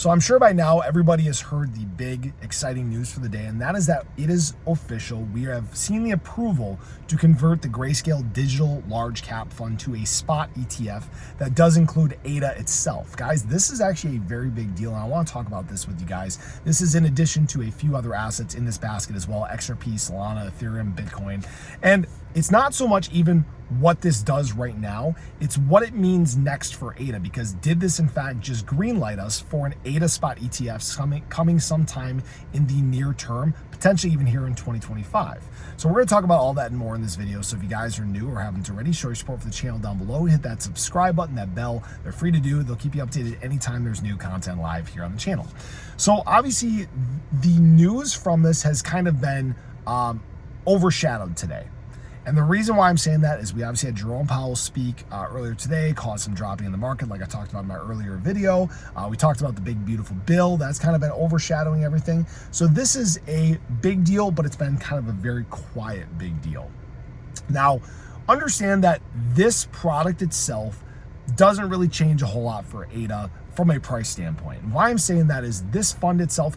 So I'm sure by now everybody has heard the big exciting news for the day, and that is that it is official. We have seen the approval to convert the Grayscale Digital Large Cap Fund to a spot ETF that does include ADA itself. Guys, this is actually a very big deal, and I want to talk about this with you guys. This is in addition to a few other assets in this basket as well: XRP, Solana, Ethereum, Bitcoin. And it's not so much even what this does right now, it's what it means next for ADA, because did this in fact just greenlight us for an ADA spot ETF coming sometime in the near term, potentially even here in 2025. So we're going to talk about all that and more in this video. So if you guys are new or haven't already, show your support for the channel down below. Hit that subscribe button, that bell. They're free to do. They'll keep you updated anytime there's new content live here on the channel. So obviously the news from this has kind of been overshadowed today. And the reason why I'm saying that is we obviously had Jerome Powell speak earlier today, caused some dropping in the market like I talked about in my earlier video. We talked about the big beautiful bill. That's kind of been overshadowing everything. So this is a big deal, but it's been kind of a very quiet big deal. Now, understand that this product itself doesn't really change a whole lot for ADA from a price standpoint. And why I'm saying that is this fund itself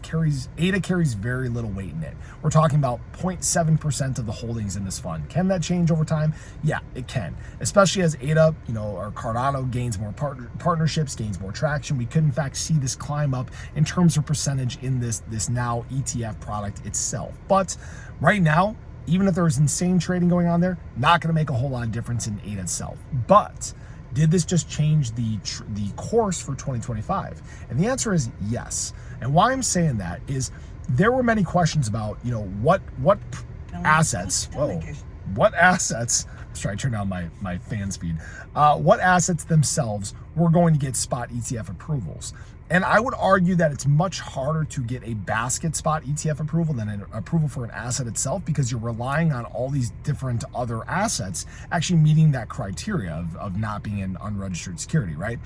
ADA carries very little weight in it. We're talking about 0.7% of the holdings in this fund. Can that change over time? Yeah, it can. Especially as ADA, or Cardano gains more partnerships, gains more traction. We could in fact see this climb up in terms of percentage in this now ETF product itself. But right now, even if there's insane trading going on there, not going to make a whole lot of difference in ADA itself. But did this just change the course for 2025? And the answer is yes. And why I'm saying that is there were many questions about, what assets, what assets, let's try to turn down my fan speed, what assets themselves were going to get spot ETF approvals. And I would argue that it's much harder to get a basket spot ETF approval than an approval for an asset itself, because you're relying on all these different other assets actually meeting that criteria of not being an unregistered security, right?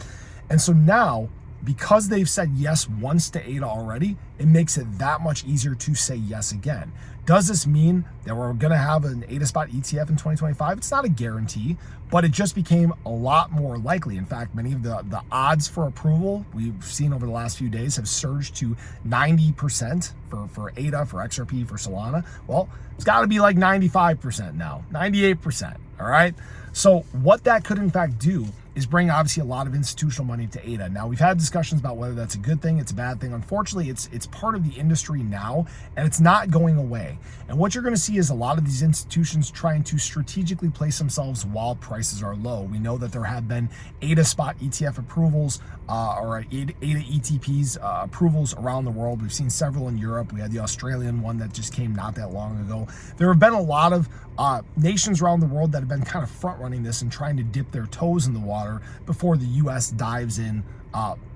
And so now, because they've said yes once to ADA already, it makes it that much easier to say yes again. Does this mean that we're going to have an ADA spot ETF in 2025? It's not a guarantee, but it just became a lot more likely. In fact, many of the odds for approval we've seen over the last few days have surged to 90% for ADA, for XRP, for Solana. Well, it's got to be like 95% now, 98%, all right? So what that could in fact do is bring obviously a lot of institutional money to ADA. Now, we've had discussions about whether that's a good thing, it's a bad thing. Unfortunately, it's part of the industry now, and it's not going away. And what you're going to see is a lot of these institutions trying to strategically place themselves while prices are low. We know that there have been ADA spot ETF approvals or ADA ETPs approvals around the world. We've seen several in Europe. We had the Australian one that just came not that long ago. There have been a lot of nations around the world that have been kind of front running this and trying to dip their toes in the water before the US dives in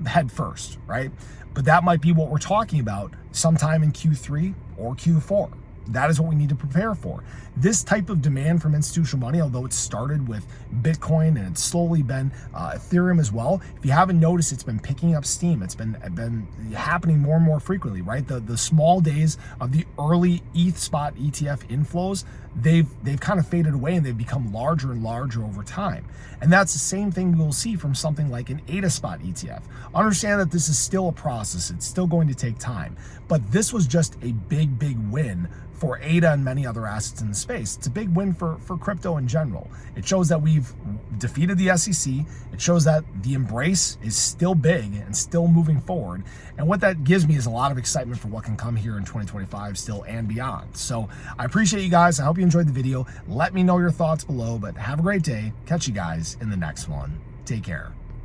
head first, right? But that might be what we're talking about sometime in Q3 or Q4. That is what we need to prepare for. This type of demand from institutional money, although it started with Bitcoin and it's slowly been Ethereum as well, if you haven't noticed, it's been picking up steam. It's been happening more and more frequently, right? The small days of the early ETH spot ETF inflows, they've kind of faded away and they've become larger and larger over time. And that's the same thing we will see from something like an ADA spot ETF. Understand that this is still a process. It's still going to take time. But this was just a big, big win for ADA and many other assets in the space. It's a big win for crypto in general. It shows that we've defeated the SEC. It shows that the embrace is still big and still moving forward. And what that gives me is a lot of excitement for what can come here in 2025 still and beyond. So I appreciate you guys. I hope you enjoyed the video. Let me know your thoughts below, but have a great day. Catch you guys in the next one. Take care.